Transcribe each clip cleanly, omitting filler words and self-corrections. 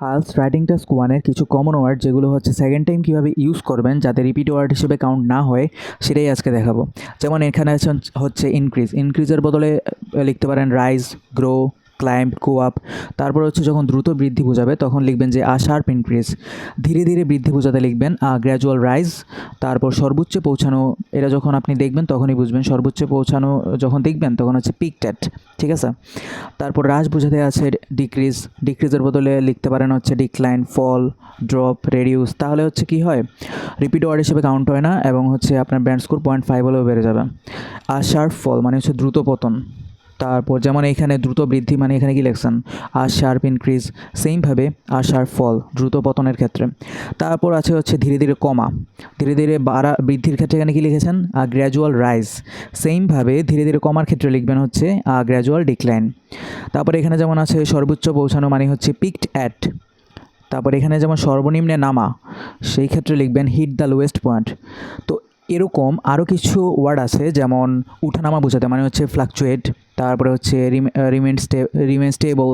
IELTS writing task 1 এর কিছু common word যেগুলো হচ্ছে সেকেন্ড টাইম কীভাবে ইউজ করবেন যাতে রিপিট ওয়ার্ড হিসেবে কাউন্ট না হয় সেটাই আজকে দেখাবো। যেমন এখানে হচ্ছে ইনক্রিজের বদলে লিখতে পারেন rise, grow, climb, go up. তারপর হচ্ছে যখন দ্রুত বৃদ্ধি বোঝাবে তখন লিখবেন যে শার্প ইনক্রিজ। ধীরে ধীরে বৃদ্ধি বোঝাতে লিখবেন গ্র্যাজুয়াল রাইজ। তারপর সর্বোচ্চে পৌঁছানো, এটা যখন আপনি দেখবেন তখনই বুঝবেন সর্বোচ্চে পৌঁছানো যখন দেখবেন তখন হচ্ছে পিকড অ্যাট, ঠিক আছে। তারপর হ্রাস বোঝাতে আছে ডিক্রিজের বদলে লিখতে পারেন হচ্ছে ডিক্লাইন, ফল, ড্রপ, রেডিউস। তাহলে হচ্ছে কি হয়, রিপিট ওয়ার্ড হিসেবে কাউন্ট হয় না এবং হচ্ছে আপনার ব্যান্ড স্কোর 0.5 হলেও বেড়ে যাবে। আর শার্প ফল মানে হচ্ছে দ্রুত পতন। তারপর যেমন এখানে দ্রুত বৃদ্ধি মানে এখানে কি লিখছেন আর শার্প ইনক্রিজ, সেমভাবে আর শার্প ফল দ্রুত পতনের ক্ষেত্রে। তারপর আছে হচ্ছে ধীরে ধীরে কমা, ধীরে ধীরে বৃদ্ধির ক্ষেত্রে এখানে কি লিখেছেন গ্র্যাজুয়াল রাইজ। সেমভাবে ধীরে ধীরে কমার ক্ষেত্রে লিখবেন হচ্ছে গ্র্যাজুয়াল ডিক্লাইন। তারপর এখানে যেমন আছে সর্বোচ্চ পৌঁছানো মানে হচ্ছে পিকড অ্যাট। তারপর এখানে যেমন সর্বনিম্নে নামা, সেই ক্ষেত্রে লিখবেন হিট দ্য লোয়েস্ট পয়েন্ট। তো এরকম আরও কিছু ওয়ার্ড আছে যেমন উঠানামা বোঝাতে মানে হচ্ছে ফ্লাকচুয়েট। তারপরে হচ্ছে রিমেন স্টেবল।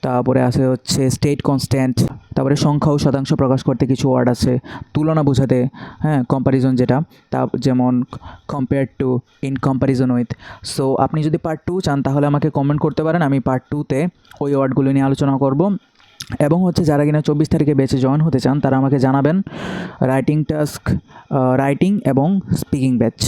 তারপরে আছে হচ্ছে স্টেট কনস্ট্যান্ট। তারপরে সংখ্যা ও শতাংশ প্রকাশ করতে কিছু ওয়ার্ড আছে তুলনা বোঝাতে, হ্যাঁ, কম্প্যারিজন যেটা, তা যেমন compare to, in comparison with. So আপনি যদি পার্ট 2 চান তাহলে আমাকে কমেন্ট করতে পারেন, আমি পার্ট 2তে ওই ওয়ার্ডগুলো নিয়ে আলোচনা করব। এবং হচ্ছে যারা কিনা 24 তারিখে ব্যাচে জয়েন হতে চান তারা আমাকে জানাবেন। রাইটিং টাস্ক, রাইটিং এবং স্পিকিং ব্যাচ।